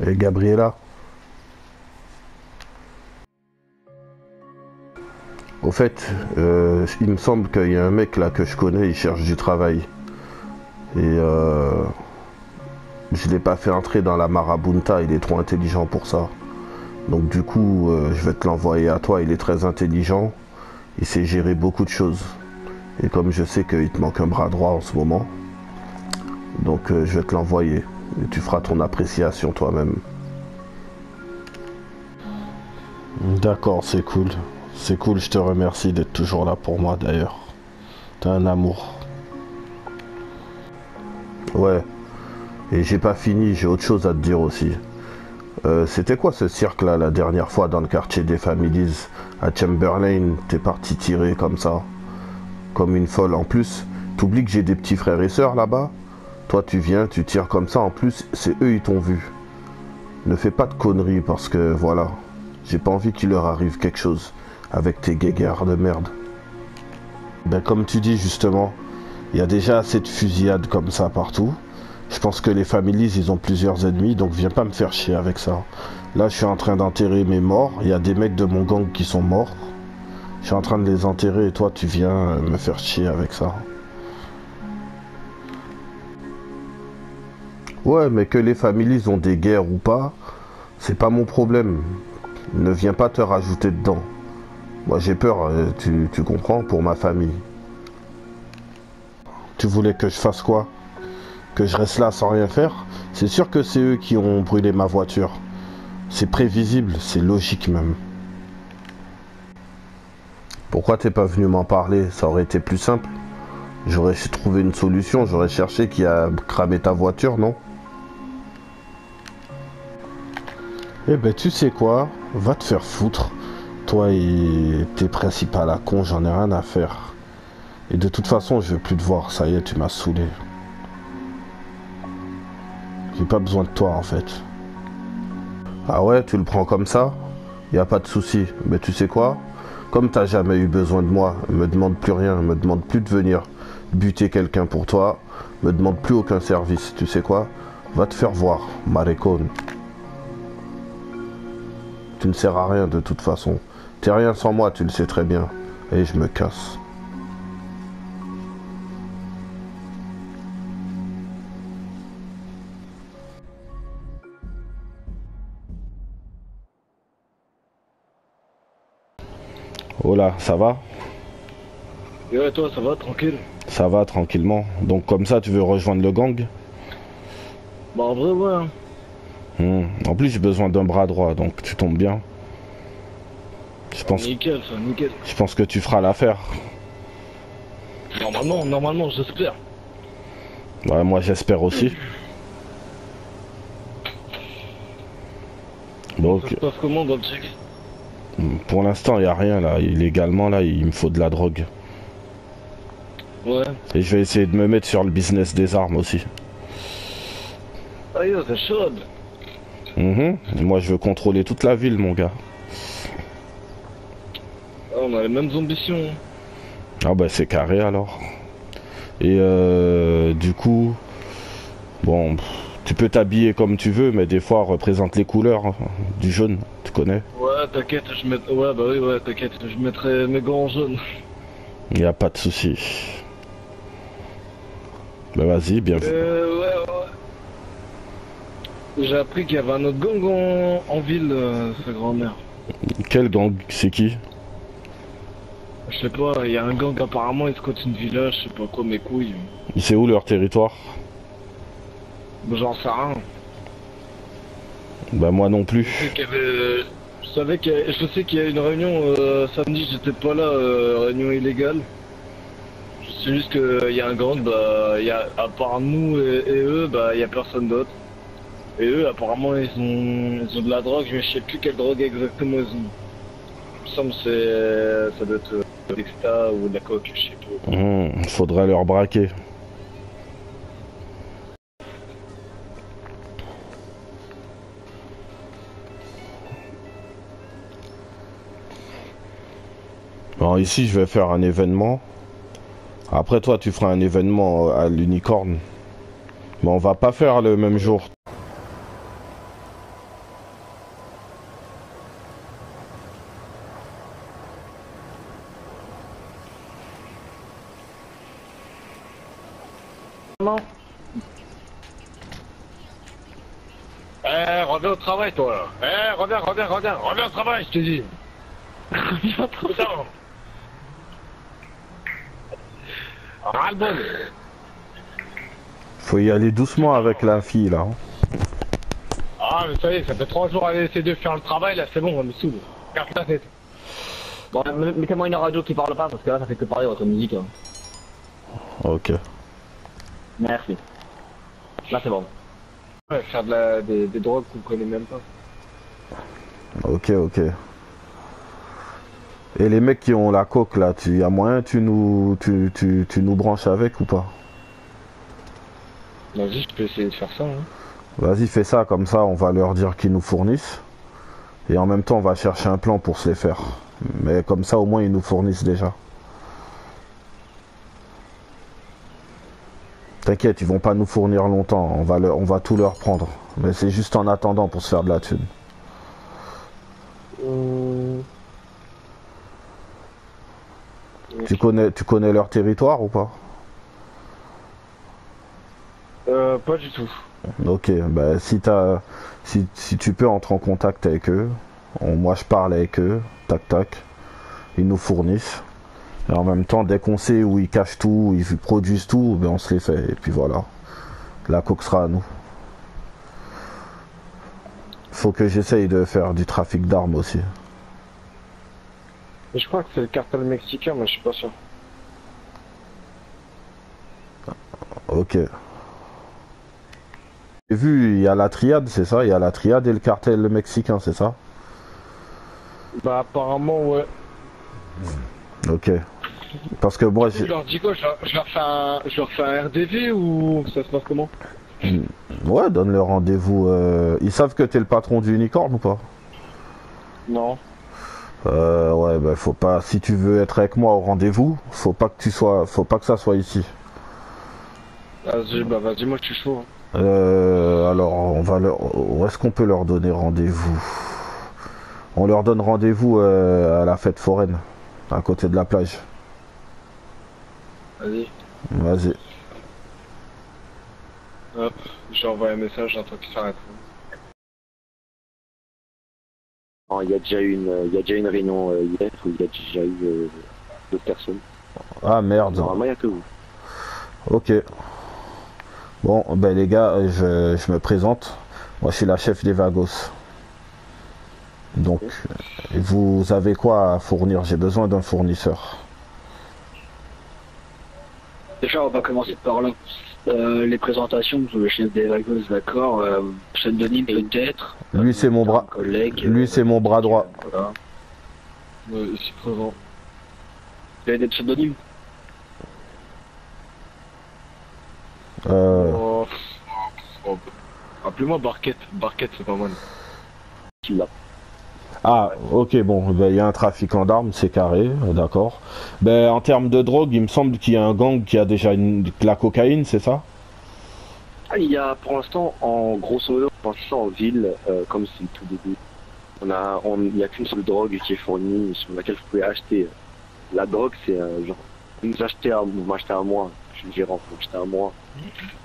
Et Gabriella, au fait, il me semble qu'il y a un mec là que je connais, il cherche du travail. Et je l'ai pas fait entrer dans la marabunta, il est trop intelligent pour ça. Donc du coup, je vais te l'envoyer à toi, il est très intelligent, il sait gérer beaucoup de choses. Et comme je sais qu'il te manque un bras droit en ce moment, donc je vais te l'envoyer. Et tu feras ton appréciation toi-même. D'accord, c'est cool. C'est cool, je te remercie d'être toujours là pour moi d'ailleurs. T'es un amour. Ouais, et j'ai pas fini, j'ai autre chose à te dire aussi. C'était quoi ce cirque là la dernière fois dans le quartier des Families à Chamberlain? T'es parti tirer comme ça, comme une folle. En plus, t'oublies que j'ai des petits frères et sœurs là-bas? Toi tu viens, tu tires comme ça, en plus c'est eux ils t'ont vu. Ne fais pas de conneries parce que voilà, j'ai pas envie qu'il leur arrive quelque chose avec tes guéguerres de merde. Ben comme tu dis justement, il y a déjà assez de fusillades comme ça partout. Je pense que les Families, ils ont plusieurs ennemis, donc viens pas me faire chier avec ça. Là, je suis en train d'enterrer mes morts. Il y a des mecs de mon gang qui sont morts. Je suis en train de les enterrer et toi, tu viens me faire chier avec ça. Ouais, mais que les Families ont des guerres ou pas, c'est pas mon problème. Ne viens pas te rajouter dedans. Moi, j'ai peur, tu comprends, pour ma famille. Tu voulais que je fasse quoi? Que je reste là sans rien faire? C'est sûr que c'est eux qui ont brûlé ma voiture. C'est prévisible, c'est logique même. Pourquoi t'es pas venu m'en parler? Ça aurait été plus simple. J'aurais trouvé une solution, j'aurais cherché qui a cramé ta voiture, non? Eh ben tu sais quoi? Va te faire foutre. Toi et tes principes à la con, j'en ai rien à faire. Et de toute façon, je veux plus te voir, ça y est, tu m'as saoulé. J'ai pas besoin de toi en fait. Ah ouais, tu le prends comme ça? Y a pas de souci. Mais tu sais quoi? Comme t'as jamais eu besoin de moi, me demande plus rien, me demande plus de venir buter quelqu'un pour toi, me demande plus aucun service. Tu sais quoi? Va te faire voir, maricone. Tu ne sers à rien de toute façon. T'es rien sans moi, tu le sais très bien. Et je me casse. Oh là, ça va? Et ouais, toi, ça va, tranquille? Ça va tranquillement. Donc comme ça, tu veux rejoindre le gang? Bah, en vrai, ouais, hein. En plus, j'ai besoin d'un bras droit, donc tu tombes bien. Je pense, Nickel, ça, nickel. je pense que tu feras l'affaire. Normalement, j'espère. Ouais, moi, j'espère aussi. Ça Donc, se passe comment dans le check? pour l'instant, il n'y a rien là. Illégalement, là, il me faut de la drogue. Ouais. Et je vais essayer de me mettre sur le business des armes aussi. Ah, yo, c'est chaude. Moi, je veux contrôler toute la ville, mon gars. Ah, on a les mêmes ambitions. Ah bah, c'est carré alors. Et du coup, bon, tu peux t'habiller comme tu veux, mais des fois, représente les couleurs hein, du jaune, tu connais. Ouais, t'inquiète, Ouais, bah oui, ouais, t'inquiète, je mettrai mes gants en jaune. Il n'y a pas de souci. Bah, vas-y, bien vu. Ouais. J'ai appris qu'il y avait un autre gang en ville, sa grand-mère. Quel gang? C'est qui? Je sais pas, il y a un gang apparemment, il squatte une villa, je sais pas quoi, mes couilles. C'est où leur territoire? Bah, j'en sais rien. Bah, moi non plus. Je sais qu'il y avait... Je sais qu'il y a une réunion samedi, j'étais pas là, réunion illégale. C'est juste qu'il y a un gang, bah, à part nous et eux, bah, il y a personne d'autre. Et eux, apparemment, ils ont de la drogue, mais je sais plus quelle drogue exactement ils ont. Il me semble que ça doit être de l'exta ou de la coke, je sais pas. Faudrait leur braquer. Alors ici, je vais faire un événement. Après, toi, tu feras un événement à l'unicorne. Mais on va pas faire le même jour. Eh, reviens au travail, toi, là. Eh, reviens au travail, je te dis. Reviens au travail. Ras-le-bol. Faut y aller doucement avec la fille, là. Ah, mais ça y est, ça fait 3 jours à laisser deux faire le travail, là, c'est bon, on me saoule. Carte la tête. Bon, mettez-moi une radio qui parle pas, parce que là, ça fait que parler votre musique. Hein. Ok. Merci. Là, c'est bon. Ouais, faire des drogues qu'on connaît même pas. Ok, ok. Et les mecs qui ont la coque, là, y a moyen, tu nous branches avec ou pas? Vas-y, je peux essayer de faire ça, hein. Vas-y, fais ça, comme ça, on va leur dire qu'ils nous fournissent. Et en même temps, on va chercher un plan pour se les faire. Mais comme ça, au moins, ils nous fournissent déjà. T'inquiète, ils vont pas nous fournir longtemps. On va tout leur prendre. Mais c'est juste en attendant pour se faire de la thune. Tu connais leur territoire ou pas? Pas du tout. Ok, bah si tu peux entrer en contact avec eux, moi je parle avec eux, tac tac, ils nous fournissent. Et en même temps, dès qu'on sait où ils cachent tout, où ils produisent tout, ben on se les fait. Et puis voilà, la coque sera à nous. Faut que j'essaye de faire du trafic d'armes aussi. Mais je crois que c'est le cartel mexicain, mais je suis pas sûr. Ok. J'ai vu, il y a la triade, c'est ça? Il y a la triade et le cartel mexicain, c'est ça? Bah apparemment, ouais. Ok. Parce que moi, Je leur dis quoi? Je leur fais un RDV ou ça se passe comment? Ouais, donne le rendez-vous. Ils savent que t'es le patron du Unicorn ou pas? Non. Ouais, bah faut pas. Si tu veux être avec moi au rendez-vous, faut pas que ça soit ici. Vas-y, bah vas-y, moi je suis chaud. Alors, où est-ce qu'on peut leur donner rendez-vous? On leur donne rendez-vous à la fête foraine, à côté de la plage. Vas-y. Vas-y. Hop, j'ai envoyé un message, j'entends qu'il s'arrête. Il y a déjà eu une réunion hier où il y a déjà eu d'autres personnes. Ah merde. Normalement, il n'y a que vous. Ok. Bon, ben les gars, je me présente. Moi, je suis la chef des Vagos. Donc, vous avez quoi à fournir? J'ai besoin d'un fournisseur. Déjà, on va commencer par là. Les présentations, le chef des Vagos, d'accord. Pseudonyme peut-être. Lui, c'est mon bras. Collègue. Lui, c'est mon bras droit. Voilà. Ici présent. Vous avez des pseudonymes? Oh. Appelez-moi Barquette. Barquette, c'est pas mal. Qui l'a. Ah, ok, bon, ben, il y a un trafiquant d'armes, c'est carré, d'accord. Ben, en termes de drogue, il me semble qu'il y a un gang qui a déjà de la cocaïne, c'est ça? Il y a pour l'instant, en grosso modo, pour l'instant en ville, comme c'est le tout début, il n'y a qu'une seule drogue qui est fournie sur laquelle vous pouvez acheter. La drogue, c'est genre, vous m'achetez à moi, je suis le gérant, vous m'achetez à moi.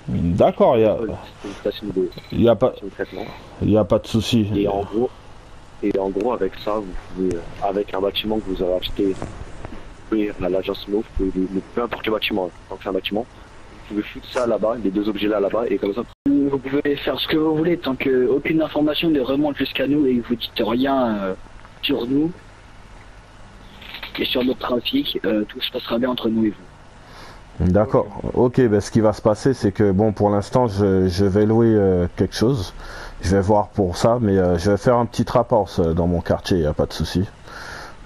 D'accord, il y a pas, traitement. il y a pas de souci. Et en gros, avec ça, vous pouvez, avec un bâtiment que vous avez acheté, vous pouvez, à l'agence MO, vous pouvez, peu importe le bâtiment, tant que c'est un bâtiment, vous pouvez foutre ça là-bas, les deux objets là-bas, et comme ça. Vous pouvez faire ce que vous voulez tant qu'aucune information ne remonte jusqu'à nous et que vous dites rien sur nous et sur notre trafic, tout se passera bien entre nous et vous. D'accord, ok, ben ce qui va se passer, c'est que bon, pour l'instant, je vais louer quelque chose. Je vais voir pour ça, mais je vais faire un petit rapport dans mon quartier, il n'y a pas de souci.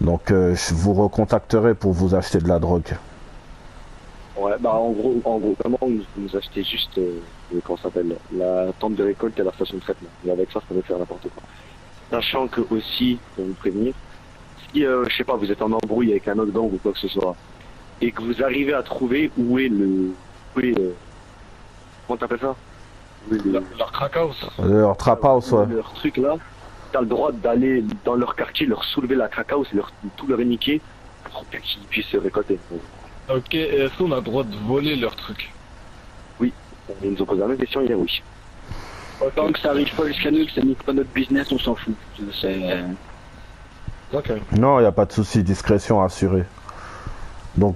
Donc je vous recontacterai pour vous acheter de la drogue. Ouais, bah en gros vraiment, vous achetez juste, comment ça s'appelle, la tente de récolte et la station de traitement. Et avec ça peut faire n'importe quoi. Sachant que aussi, pour vous prévenir, si, je sais pas, vous êtes en embrouille avec un autre gang ou quoi que ce soit, et que vous arrivez à trouver où est comment t'appelles ça? Leur crack house. Leur trap house, ouais. Leur truc là, t'as le droit d'aller dans leur quartier, leur soulever la crack house et tout leur niquer pour qu'ils puissent se récolter. Ok, et est-ce qu'on a le droit de voler leur truc? Oui, ils nous ont posé la même question hier, oui. Tant que ça arrive pas jusqu'à nous, que ça nique pas notre business, on s'en fout. C'est... Ok. Non, il n'y a pas de souci, discrétion assurée. Donc,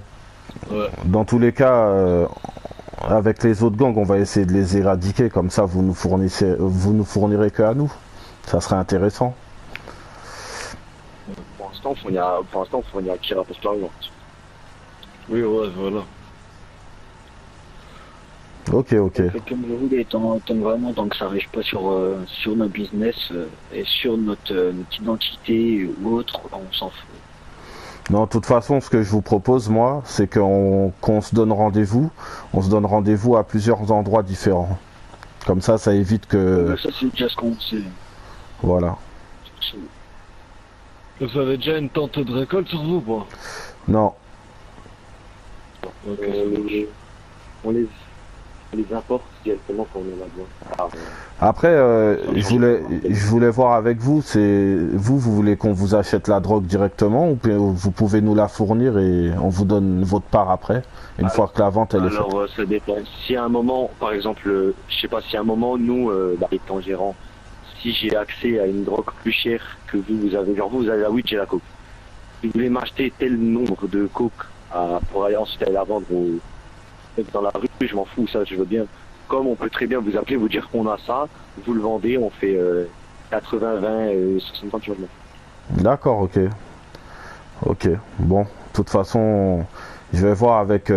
Ouais. dans tous les cas, avec les autres gangs, on va essayer de les éradiquer. Comme ça, vous nous fournirez que à nous. Ça serait intéressant. Pour l'instant, on fournit à Kira pour la vente. Oui, ouais, voilà. Ok, ok. Faites comme vous voulez, tant que ça arrive pas sur nos business et sur notre identité ou autre, on s'en fout. Non, de toute façon, ce que je vous propose, moi, c'est qu'on se donne rendez-vous. On se donne rendez-vous à plusieurs endroits différents. Comme ça évite que... Ça, c'est déjà ce qu'on sait. Voilà. Vous avez déjà une tente de récolte sur vous, quoi? Non. Ok, On les apporte directement quand on en a besoin. Après, je voulais voir avec vous, vous voulez qu'on vous achète la drogue directement ou vous pouvez nous la fournir et on vous donne votre part après, une fois que la vente elle est faite. Alors, ça dépend. Si à un moment, par exemple, je sais pas, si à un moment, nous, étant gérant, si j'ai accès à une drogue plus chère que vous avez, genre vous avez la weed, j'ai la coke. Si vous voulez m'acheter tel nombre de coke pour aller ensuite aller la vendre dans la rue, je m'en fous, ça je veux bien. Comme on peut très bien vous appeler, vous dire qu'on a ça, vous le vendez, on fait 80, 20, 60 sur le. D'accord, ok. Ok, bon, de toute façon, je vais voir avec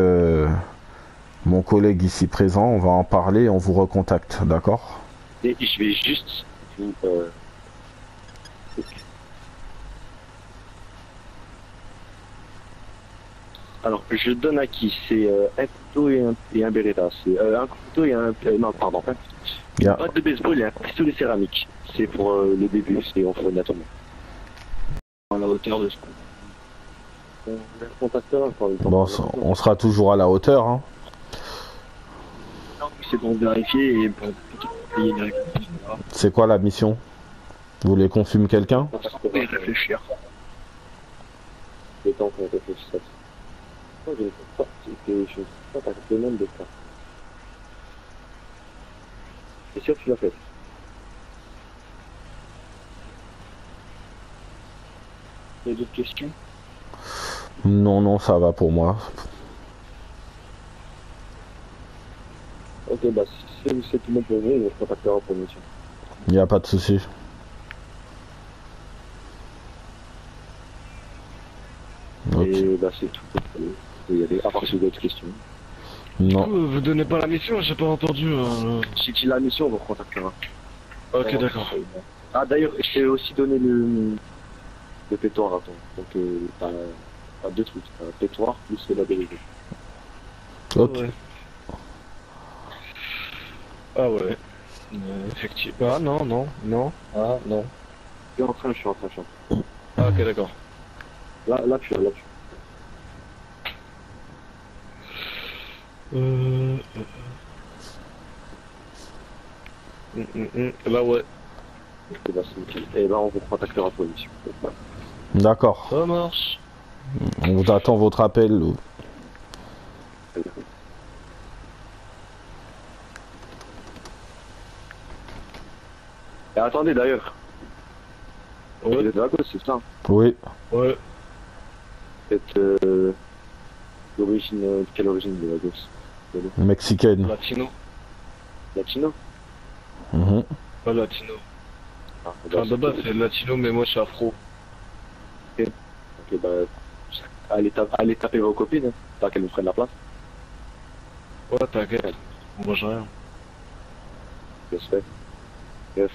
mon collègue ici présent, on va en parler et on vous recontacte, d'accord? Et je vais juste vous... Alors, je donne à qui? C'est un couteau et un Beretta. C'est un couteau et un... non, pardon. Une batte de baseball et un pistolet céramique. C'est pour le début, c'est en fondation. À la hauteur de ce qu'on... On contactera quand même. Bon, on sera toujours à la hauteur, hein. C'est pour vérifier et pour payer directement. C'est quoi la mission? Vous voulez qu'on fume quelqu'un? Et réfléchir. Le temps qu'on réfléchisse à ça. Moi, je ne sais pas si je ne sais pas par le nombre de cas. C'est sûr que tu l'as fait. Il y a d'autres questions? Non, non, ça va pour moi. Ok, bah si c'est tout le monde pour vous, on se contactera pour mission. Il n'y a pas de souci. Ok. Et bah c'est tout. Il y a des... À part si vous avez d'autres questions. Non. Vous donnez pas la mission, j'ai pas entendu. Si tu as la mission, on vous recontactera. Ok, d'accord. Ah d'ailleurs, je t'ai aussi donné le pétoire à toi. Donc t'as deux trucs. T'as un pétoire plus la dérivée. Ok. Ouais. Ah ouais. Effectivement. Ah non, non, non. Ah non. Je suis en train. Ah ok, d'accord. Là, tu as. Là ouais. Et bah c'est nickel. Et bah on vous contactera pour l'émission. D'accord. Ça marche. On vous attend votre appel. Et attendez d'ailleurs. Ouais. Vous êtes Vagos, c'est ça? Oui. Ouais. Vous êtes d'origine... quelle origine de Vagos? Mexicaine. Latino. Latino? Mhm. Pas latino. Ah, Enfin de base c'est latino mais moi je suis afro. Ok, bah... Allez taper vos copines, hein, tant qu'elles vous prennent la place. Ouais t'inquiète. On mange rien. Ça se fait. Bref,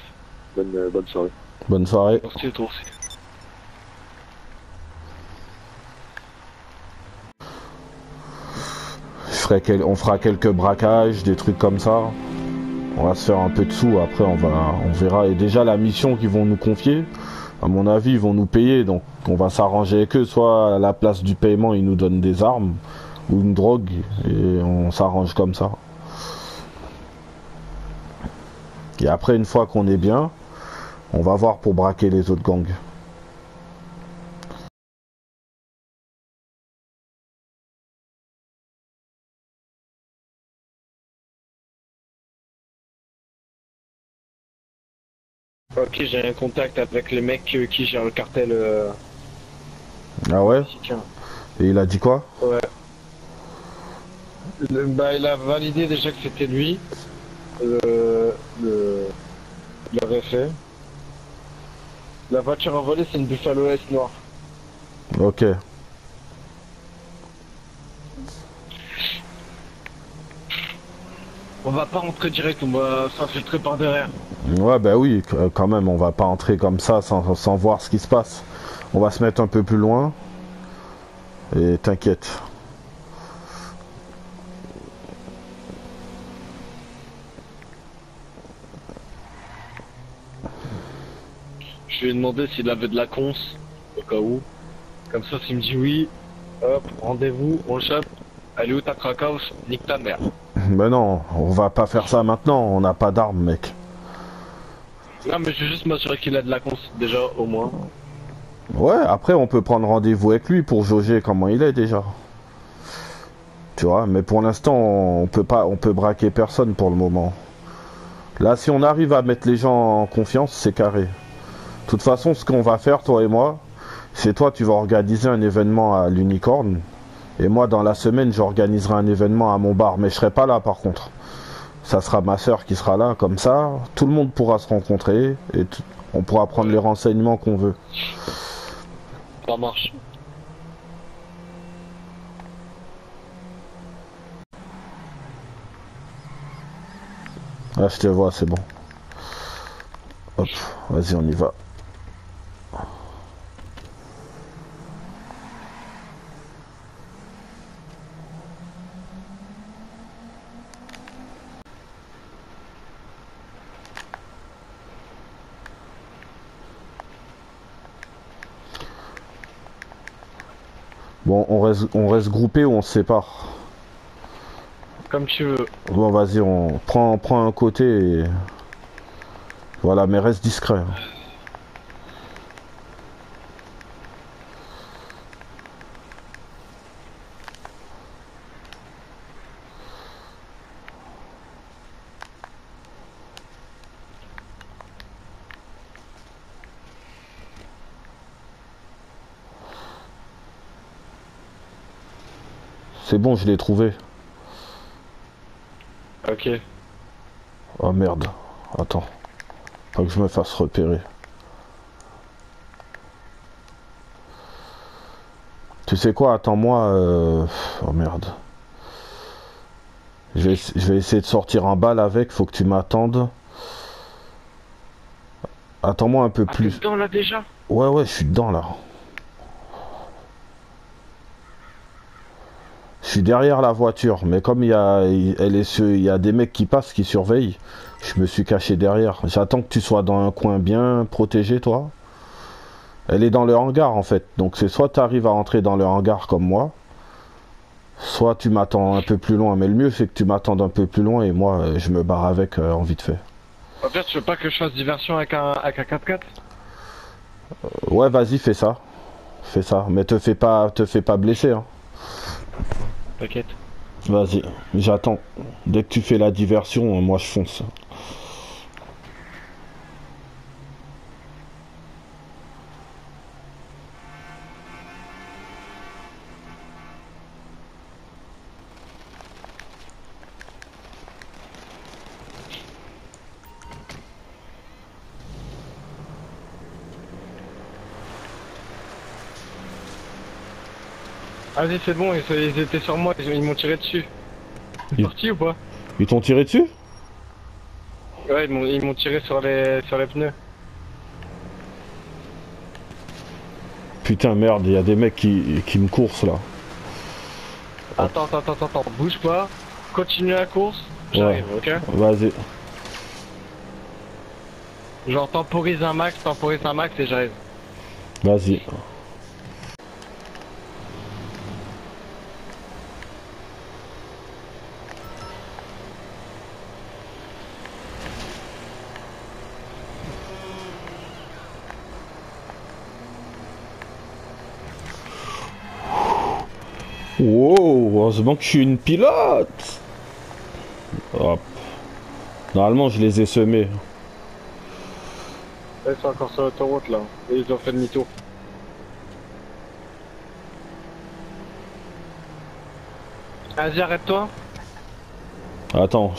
bonne soirée. Bonne soirée. Merci toi aussi. On fera quelques braquages, des trucs comme ça. On va se faire un peu de sous, après on verra. Et déjà la mission qu'ils vont nous confier, à mon avis ils vont nous payer, donc on va s'arranger avec eux, soit à la place du paiement ils nous donnent des armes ou une drogue et on s'arrange comme ça. Et après une fois qu'on est bien, on va voir pour braquer les autres gangs. Ok, j'ai un contact avec les mecs qui gèrent le cartel Ah ouais? mexicain. Et il a dit quoi? Ouais. Bah, il a validé déjà que c'était lui. Le... Il l'avait fait. La voiture envolée, c'est une Buffalo S noire. Ok. On va pas rentrer direct, on va s'infiltrer par derrière. Ouais, bah oui, quand même, on va pas entrer comme ça sans voir ce qui se passe. On va se mettre un peu plus loin. Et t'inquiète. Je lui ai demandé s'il avait de la cons, au cas où. Comme ça, s'il me dit oui, hop, rendez-vous, on le chope. Allez où ta Krakow, nique ta mère. Mais non, on va pas faire ça maintenant, on n'a pas d'armes, mec. Non, mais je vais juste m'assurer qu'il a de la cons, déjà, au moins. Ouais, après on peut prendre rendez-vous avec lui pour jauger comment il est déjà. Tu vois, mais pour l'instant on peut pas, on peut braquer personne pour le moment. Là, si on arrive à mettre les gens en confiance, c'est carré. De toute façon, ce qu'on va faire, toi et moi, c'est toi, tu vas organiser un événement à l'Unicorn. Et moi, dans la semaine, j'organiserai un événement à mon bar. Mais je serai pas là, par contre. Ça sera ma soeur qui sera là, comme ça. Tout le monde pourra se rencontrer. Et on pourra prendre les renseignements qu'on veut. Ça marche. Là, je te vois, c'est bon. Hop, vas-y, on y va. Bon, on reste groupé ou on se sépare? Comme tu veux. Bon, vas-y, on prend un côté et... Voilà, mais reste discret. C'est bon, je l'ai trouvé. Ok. Oh merde. Attends. Pas que je me fasse repérer. Tu sais quoi, attends-moi. Oh merde. Je vais essayer de sortir un balle avec, faut que tu m'attendes. Attends-moi un peu Ah, plus. t'es dedans là déjà? Ouais, je suis dedans là. Je suis derrière la voiture, mais comme il y a, il y a des mecs qui passent, qui surveillent, je me suis caché derrière. J'attends que tu sois dans un coin bien protégé, toi. Elle est dans le hangar en fait, donc c'est soit tu arrives à entrer dans le hangar comme moi, soit tu m'attends un peu plus loin. Mais le mieux c'est que tu m'attendes un peu plus loin et moi je me barre avec en vite fait. En fait, tu veux pas que je fasse diversion avec un 4x4? Ouais, vas-y, fais ça. Fais ça, mais te fais pas blesser, hein. T'inquiète. Vas-y, j'attends. Dès que tu fais la diversion, moi je fonce. Vas-y, c'est bon, ils étaient sur moi, ils m'ont tiré dessus. T'es parti ou pas? Ils t'ont tiré dessus? Ouais, ils m'ont tiré sur les pneus. Putain, merde, il y a des mecs qui me coursent là. Attends, bouge pas. Continue la course. J'arrive, ok? Vas-y. Genre temporise un max et j'arrive. Vas-y. Wow, heureusement que je suis une pilote. Hop. Normalement, je les ai semés. Ils sont encore sur l'autoroute là, et ils ont fait demi-tour. Vas-y, arrête-toi. Attends,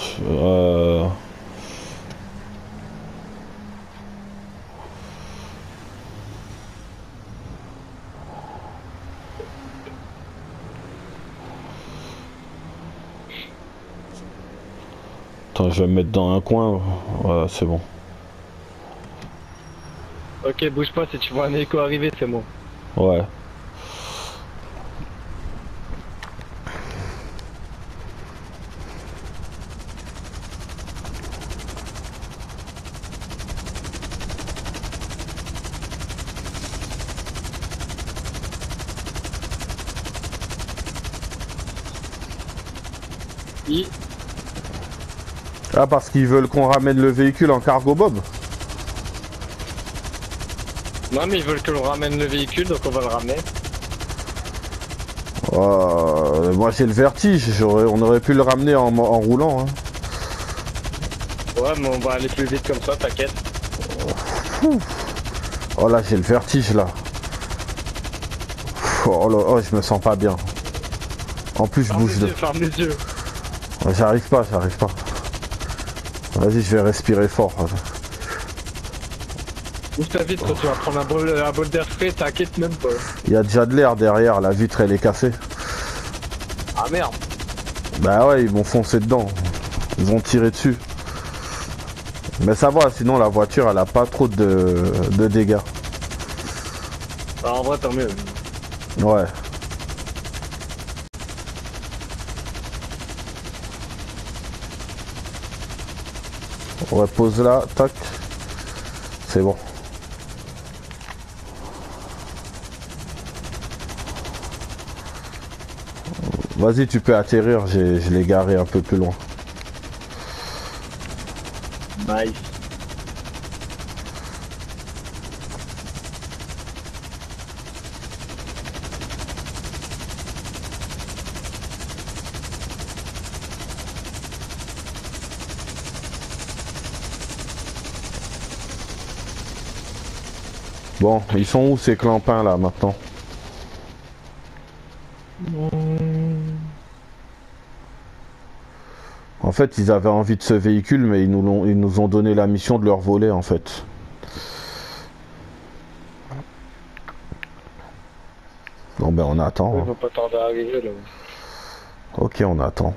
Attends, je vais me mettre dans un coin. Voilà, c'est bon. Ok, bouge pas, si tu vois un écho arriver, c'est moi. Ouais. Ah, parce qu'ils veulent qu'on ramène le véhicule en cargo bob. Non, mais ils veulent que l'on ramène le véhicule, donc on va le ramener. Moi j'ai le vertige, on aurait pu le ramener en roulant. Hein. Ouais, mais on va aller plus vite comme ça, t'inquiète. Oh là j'ai le vertige là. Oh là, oh, je me sens pas bien. En plus je bouge de... Ferme les yeux. J'arrive pas. Vas-y, je vais respirer fort. Bouge ta vitre, tu vas prendre un bol d'air frais, t'inquiète même pas. Il y a déjà de l'air derrière, la vitre elle est cassée. Ah merde. Bah ouais, ils m'ont foncé dedans. Ils vont tirer dessus. Mais ça va, sinon la voiture elle a pas trop de dégâts. Ah, en vrai, tant mieux. Ouais. On repose là, tac. C'est bon. Vas-y, tu peux atterrir, je l'ai garé un peu plus loin. Nice. Bon, ils sont où ces clampins là maintenant? En fait, ils avaient envie de ce véhicule, mais ils nous ont donné la mission de leur voler en fait. Bon ben on attend. Ils Hein. vont pas tarder à arriver là. Ok, on attend.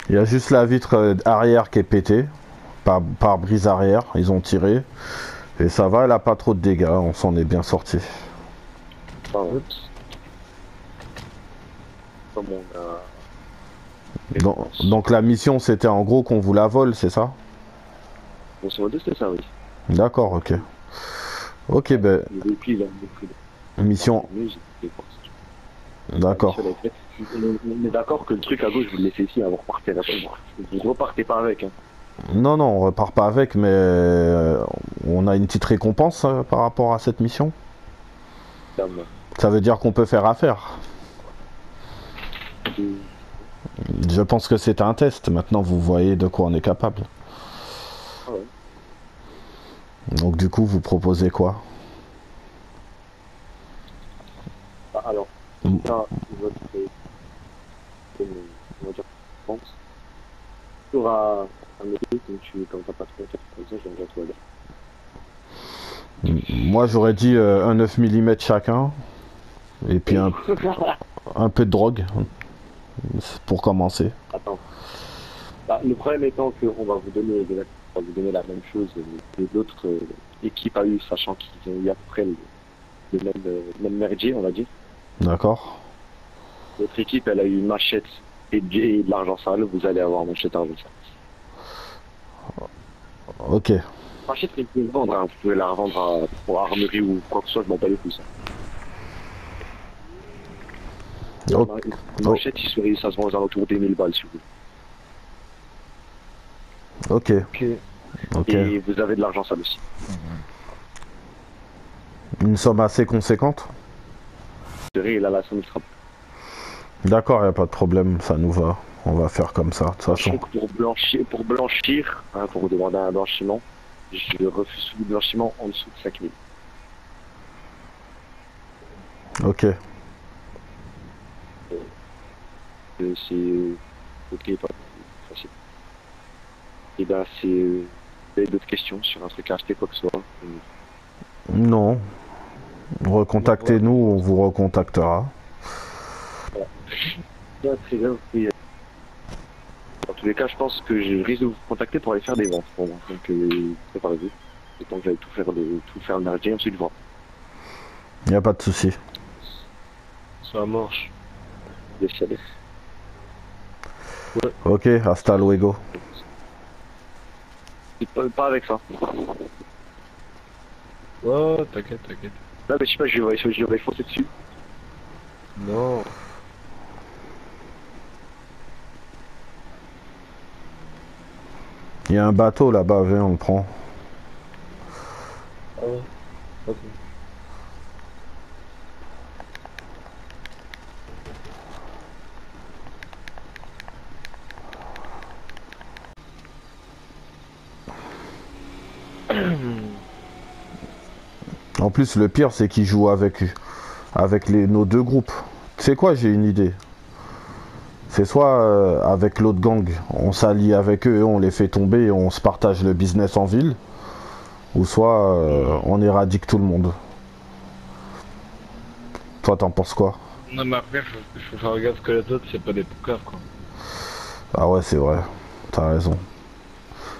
Il y a juste la vitre arrière qui est pétée. Par brise arrière, ils ont tiré. Et ça va, elle a pas trop de dégâts, on s'en est bien sorti. Donc la mission c'était en gros qu'on vous la vole, c'est ça? Grosso modo, c'est ça, oui. D'accord, ok. Ok, ben. Mission. D'accord. On est d'accord que le truc à gauche, vous le laissez ici, hein, vous repartez là. Vous repartez pas avec. Hein. Non, on repart pas avec, mais on a une petite récompense par rapport à cette mission. Ça veut dire qu'on peut faire affaire. Je pense que c'est un test. Maintenant, vous voyez de quoi on est capable. Ah ouais. Donc, du coup, vous proposez quoi? Alors, ça, votre pense. Tu auras un métier, comme t'as pas trop comme ça, je vais tout à l'heure. Moi, j'aurais dit un 9 mm chacun. Et puis un peu de drogue. Pour commencer. Attends. Bah, le problème étant qu'on va vous donner la même chose que l'autre équipe a eu, sachant qu'ils ont eu à peu près le même merdier, on va dire. D'accord. Notre équipe, elle a eu une machette et de l'argent sale, vous allez avoir une machette argent sale. Ok. Machette, vous pouvez vendre, hein. Vous pouvez la revendre pour armerie ou quoi que ce soit, je m'en bats les couilles. Une machette, ça se vend aux alentours des 1000 balles, si vous voulez. Ok. Et vous avez de l'argent sale aussi. Une somme assez conséquente? Et là, la somme sera. D'accord, y a pas de problème, ça nous va. On va faire comme ça, de toute façon. Pour blanchir, hein, pour vous demander un blanchiment, je refuse tout blanchiment en dessous de 5000. Ok. C'est ok, pas facile. Et ben c'est... Vous avez d'autres questions sur un truc à acheter, quoi que ce soit? Non. Recontactez-nous, on vous recontactera. Voilà. Très bien, oui. Dans tous les cas, je pense que je risque de vous contacter pour aller faire des ventes pour moi. Donc préparez-vous. Le temps que j'aille tout faire le merdier, ensuite voir. Y a pas de souci. Ça marche. Yes, allez. Ouais. Ok, hasta luego. Pas avec ça. Ouais, t'inquiète, t'inquiète. Non, mais je sais pas, je vais foncer dessus. Non. Il y a un bateau là-bas, viens, on le prend. Ah ouais. Ok. En plus, le pire, c'est qu'ils jouent avec nos deux groupes. Tu sais quoi, j'ai une idée. C'est soit avec l'autre gang, on s'allie avec eux et on les fait tomber et on se partage le business en ville. Ou soit on éradique tout le monde. Toi, t'en penses quoi? Non, mais après, faut faire gaffe que les autres, c'est pas des poukars, quoi. Ah ouais, c'est vrai. T'as raison.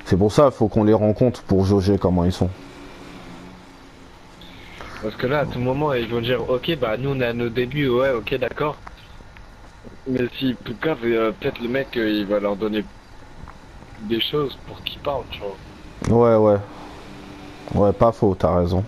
C'est pour ça, il faut qu'on les rencontre pour jauger comment ils sont. Parce que là, à tout moment, ils vont dire, ok, bah nous on est à nos débuts, ouais, ok, d'accord. Mais si Poukar, peut-être le mec, il va leur donner des choses pour qu'ils parlent, tu vois. Ouais, ouais. Ouais, pas faux, t'as raison.